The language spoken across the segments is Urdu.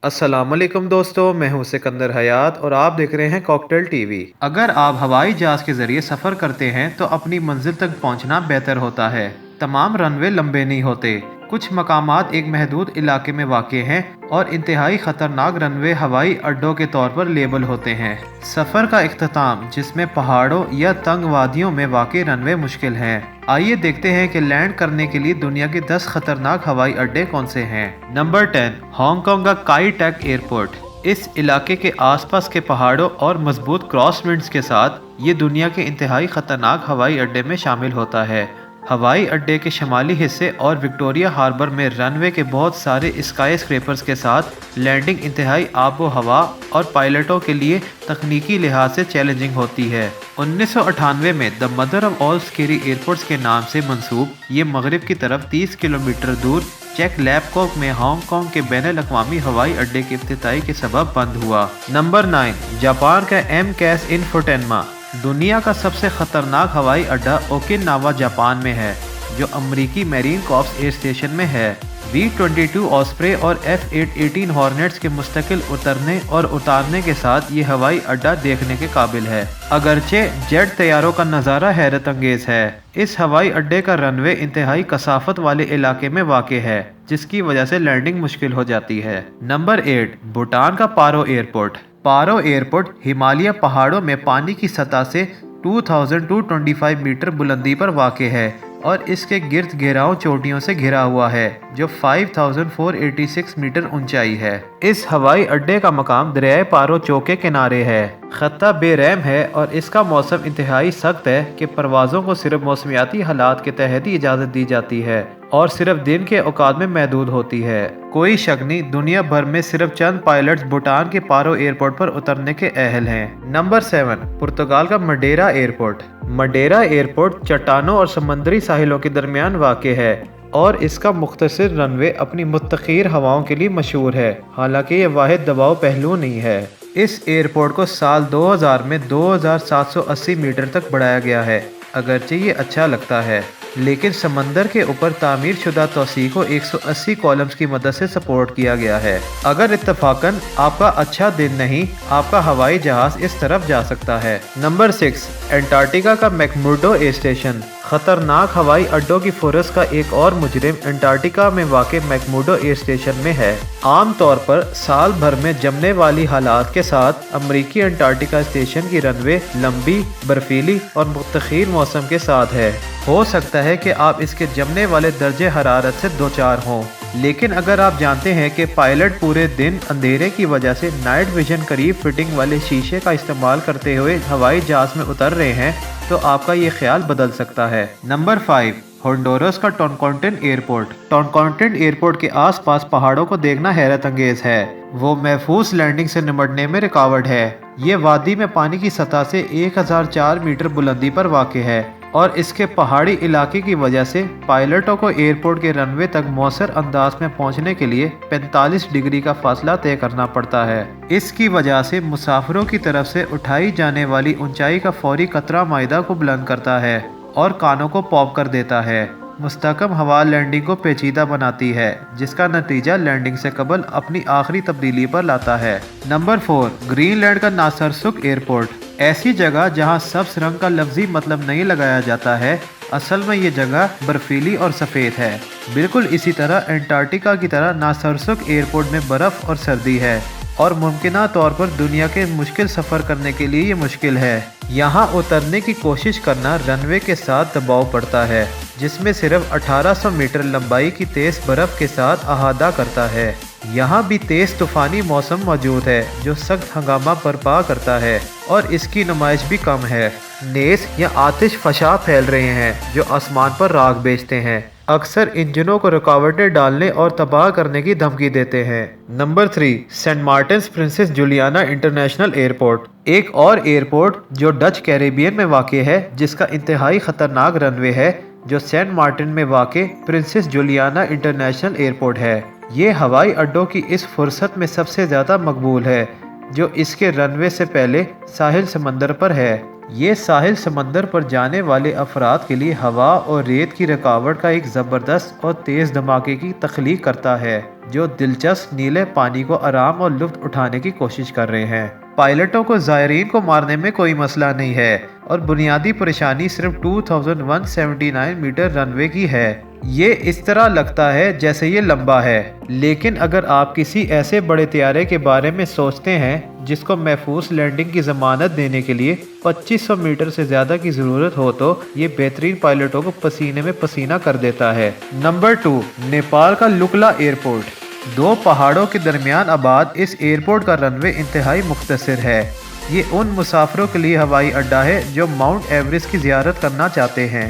السلام علیکم دوستو، میں ہوں سکندر حیات اور آپ دیکھ رہے ہیں کاکٹیل ٹی وی۔ اگر آپ ہوائی جہاز کے ذریعے سفر کرتے ہیں تو اپنی منزل تک پہنچنا بہتر ہوتا ہے۔ تمام رن وے لمبے نہیں ہوتے، کچھ مقامات ایک محدود علاقے میں واقع ہیں اور انتہائی خطرناک رن وے ہوائی اڈوں کے طور پر لیبل ہوتے ہیں۔ سفر کا اختتام، جس میں پہاڑوں یا تنگ وادیوں میں واقع رن وے مشکل ہیں۔ آئیے دیکھتے ہیں کہ لینڈ کرنے کے لیے دنیا کے 10 خطرناک ہوائی اڈے کون سے ہیں۔ نمبر 10، ہانگ کانگ کا کائی ٹیک ایئرپورٹ۔ اس علاقے کے آس پاس کے پہاڑوں اور مضبوط کراس ونڈز کے ساتھ یہ دنیا کے انتہائی خطرناک ہوائی اڈے میں شامل ہوتا ہے۔ ہوائی اڈے کے شمالی حصے اور وکٹوریہ ہاربر میں رن وے کے بہت سارے اسکائی اسکریپرز کے ساتھ لینڈنگ انتہائی آب و ہوا اور پائلٹوں کے لیے تکنیکی لحاظ سے چیلنجنگ ہوتی ہے۔ 1998 میں دی mother of all scary airports کے نام سے منسوب یہ مغرب کی طرف 30 کلومیٹر دور چیک لیپ کوک میں ہانگ کانگ کے بین الاقوامی ہوائی اڈے کے افتتاحی کے سبب بند ہوا۔ نمبر 9، جاپان کا ایم کیس انفوٹینما۔ دنیا کا سب سے خطرناک ہوائی اڈا اوکیناوا جاپان میں ہے، جو امریکی میرین کارپس ایئر اسٹیشن میں ہے۔ B-22 آسپرے اور F-18 ہارنیٹس کے مستقل اترنے اور اتارنے کے ساتھ یہ ہوائی اڈا دیکھنے کے قابل ہے، اگرچہ جیٹ طیاروں کا نظارہ حیرت انگیز ہے۔ اس ہوائی اڈے کا رن وے انتہائی کثافت والے علاقے میں واقع ہے، جس کی وجہ سے لینڈنگ مشکل ہو جاتی ہے۔ نمبر 8، بھوٹان کا پارو ایئرپورٹ۔ پارو ایئرپورٹ ہمالیہ پہاڑوں میں پانی کی سطح سے 2225 میٹر بلندی پر واقع ہے اور اس کے گرد گھیراؤ چوٹیوں سے گھرا ہوا ہے جو 5486 میٹر اونچائی ہے۔ اس ہوائی اڈے کا مقام دریائے پارو چو کے کنارے ہے۔ خطہ بے رحم ہے اور اس کا موسم انتہائی سخت ہے کہ پروازوں کو صرف موسمیاتی حالات کے تحت ہی اجازت دی جاتی ہے اور صرف دن کے اوقات میں محدود ہوتی ہے۔ کوئی شک نہیں، دنیا بھر میں صرف چند پائلٹس بھوٹان کے پارو ایئرپورٹ پر اترنے کے اہل ہیں۔ نمبر 7، پرتگال کا مڈیرا ایئرپورٹ۔ مڈیرا ایئرپورٹ چٹانوں اور سمندری ساحلوں کے درمیان واقع ہے اور اس کا مختصر رن وے اپنی متغیر ہواؤں کے لیے مشہور ہے، حالانکہ یہ واحد دباؤ پہلو نہیں ہے۔ اس ایئرپورٹ کو سال 2000 میں 2780 میٹر تک بڑھایا گیا ہے، اگرچہ یہ اچھا لگتا ہے، لیکن سمندر کے اوپر تعمیر شدہ توسیع کو 180 کالمز کی مدد سے سپورٹ کیا گیا ہے۔ اگر اتفاقاً آپ کا اچھا دن نہیں، آپ کا ہوائی جہاز اس طرف جا سکتا ہے۔ نمبر 6، انٹارکٹیکا کا میکمرڈو ایئر اسٹیشن۔ خطرناک ہوائی اڈوں کی فہرست کا ایک اور مجرم انٹارکٹیکا میں واقع میکمرڈو ایئر اسٹیشن میں ہے۔ عام طور پر سال بھر میں جمنے والی حالات کے ساتھ امریکی انٹارکٹیکا اسٹیشن کی رن وے لمبی، برفیلی اور متغیر موسم کے ساتھ ہے۔ ہو سکتا ہے کہ آپ اس کے جمنے والے درجہ حرارت سے دوچار ہوں، لیکن اگر آپ جانتے ہیں کہ پائلٹ پورے دن اندھیرے کی وجہ سے نائٹ ویژن قریب فٹنگ والے شیشے کا استعمال کرتے ہوئے ہوائی جہاز میں اتر رہے ہیں تو آپ کا یہ خیال بدل سکتا ہے۔ نمبر 5، ہونڈورس کا ٹونکونٹن ایئرپورٹ۔ ٹونکونٹن ایئرپورٹ کے آس پاس پہاڑوں کو دیکھنا حیرت انگیز ہے۔ وہ محفوظ لینڈنگ سے نمٹنے میں رکاوٹ ہے۔ یہ وادی میں پانی کی سطح سے 1004 میٹر بلندی پر واقع ہے اور اس کے پہاڑی علاقے کی وجہ سے پائلٹوں کو ایئرپورٹ کے رن وے تک مؤثر انداز میں پہنچنے کے لیے 45 ڈگری کا فاصلہ طے کرنا پڑتا ہے۔ اس کی وجہ سے مسافروں کی طرف سے اٹھائی جانے والی اونچائی کا فوری قطرہ معدہ کو بلند کرتا ہے اور کانوں کو پاپ کر دیتا ہے۔ مستحکم ہوا لینڈنگ کو پیچیدہ بناتی ہے، جس کا نتیجہ لینڈنگ سے قبل اپنی آخری تبدیلی پر لاتا ہے۔ نمبر 4، گرین لینڈ کا ناسرسک ایئرپورٹ۔ ایسی جگہ جہاں سبز رنگ کا لفظی مطلب نہیں لگایا جاتا ہے، اصل میں یہ جگہ برفیلی اور سفید ہے۔ بالکل اسی طرح انٹارکٹیکا کی طرح ناسرسک ایئرپورٹ میں برف اور سردی ہے اور ممکنہ طور پر دنیا کے مشکل سفر کرنے کے لیے یہ مشکل ہے۔ یہاں اترنے کی کوشش کرنا رن وے کے ساتھ دباؤ پڑتا ہے، جس میں صرف 1800 میٹر لمبائی کی تیز برف کے ساتھ احاطہ کرتا ہے۔ یہاں بھی تیز طوفانی موسم موجود ہے جو سخت ہنگامہ برپا کرتا ہے اور اس کی نمائش بھی کم ہے۔ نیز یا آتش فشاں پھیل رہے ہیں جو آسمان پر راکھ بھیجتے ہیں، اکثر انجنوں کو رکاوٹیں ڈالنے اور تباہ کرنے کی دھمکی دیتے ہیں۔ Number 3، Saint Martin's Princess Juliana International Airport. ایک اور ایئرپورٹ جو ڈچ کیریبین میں واقع ہے، جس کا انتہائی خطرناک رن وے ہے، جو سینٹ مارٹن میں واقع پرنسس جولیانا انٹرنیشنل ایئرپورٹ ہے۔ یہ ہوائی اڈوں کی اس فہرست میں سب سے زیادہ مقبول ہے، جو اس کے رن وے سے پہلے ساحل سمندر پر ہے۔ یہ ساحل سمندر پر جانے والے افراد کے لیے ہوا اور ریت کی رکاوٹ کا ایک زبردست اور تیز دھماکے کی تخلیق کرتا ہے جو دلچسپ نیلے پانی کو آرام اور لطف اٹھانے کی کوشش کر رہے ہیں۔ پائلٹوں کو زائرین کو مارنے میں کوئی مسئلہ نہیں ہے اور بنیادی پریشانی صرف 2179 میٹر رن وے کی ہے۔ یہ اس طرح لگتا ہے جیسے یہ لمبا ہے، لیکن اگر آپ کسی ایسے بڑے طیارے کے بارے میں سوچتے ہیں جس کو محفوظ لینڈنگ کی ضمانت دینے کے لیے 2500 میٹر سے زیادہ کی ضرورت ہو تو یہ بہترین پائلٹوں کو پسینے میں پسینہ کر دیتا ہے۔ نمبر 2، نیپال کا لکلا ایئرپورٹ۔ دو پہاڑوں کے درمیان آباد اس ایئرپورٹ کا رن وے انتہائی مختصر ہے۔ یہ ان مسافروں کے لیے ہوائی اڈا ہے جو ماؤنٹ ایوریسٹ کی زیارت کرنا چاہتے ہیں۔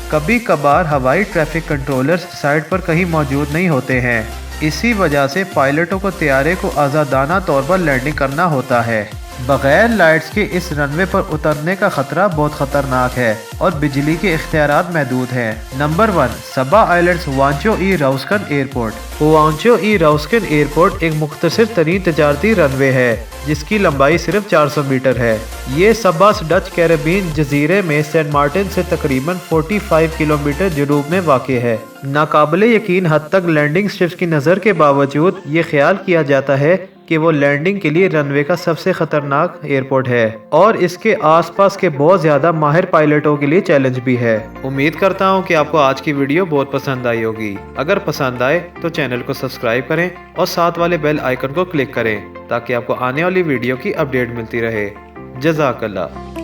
کبھی کبھار ہوائی ٹریفک کنٹرولرز سائٹ پر کہیں موجود نہیں ہوتے ہیں، اسی وجہ سے پائلٹوں کو طیارے کو آزادانہ طور پر لینڈنگ کرنا ہوتا ہے۔ بغیر لائٹس کے اس رن وے پر اترنے کا خطرہ بہت خطرناک ہے اور بجلی کے اختیارات محدود ہیں۔ نمبر 1، سبا آئلینڈز ہوانچو ای راؤسکن ایئرپورٹ۔ ہوانچو ای راؤسکن ایئرپورٹ ایک مختصر ترین تجارتی رن وے ہے جس کی لمبائی صرف 400 میٹر ہے۔ یہ سباس ڈچ کیریبین جزیرے میں سینٹ مارٹن سے تقریباً 45 کلومیٹر جنوب میں واقع ہے۔ ناقابل یقین حد تک لینڈنگ اسٹرپس کی نظر کے باوجود یہ خیال کیا جاتا ہے کہ وہ لینڈنگ کے لیے رن وے کا سب سے خطرناک ایئرپورٹ ہے اور اس کے آس پاس کے بہت زیادہ ماہر پائلٹوں کے لیے چیلنج بھی ہے۔ امید کرتا ہوں کہ آپ کو آج کی ویڈیو بہت پسند آئی ہوگی۔ اگر پسند آئے تو چینل کو سبسکرائب کریں اور ساتھ والے بیل آئیکن کو کلک کریں تاکہ آپ کو آنے والی ویڈیو کی اپڈیٹ ملتی رہے۔ جزاک اللہ۔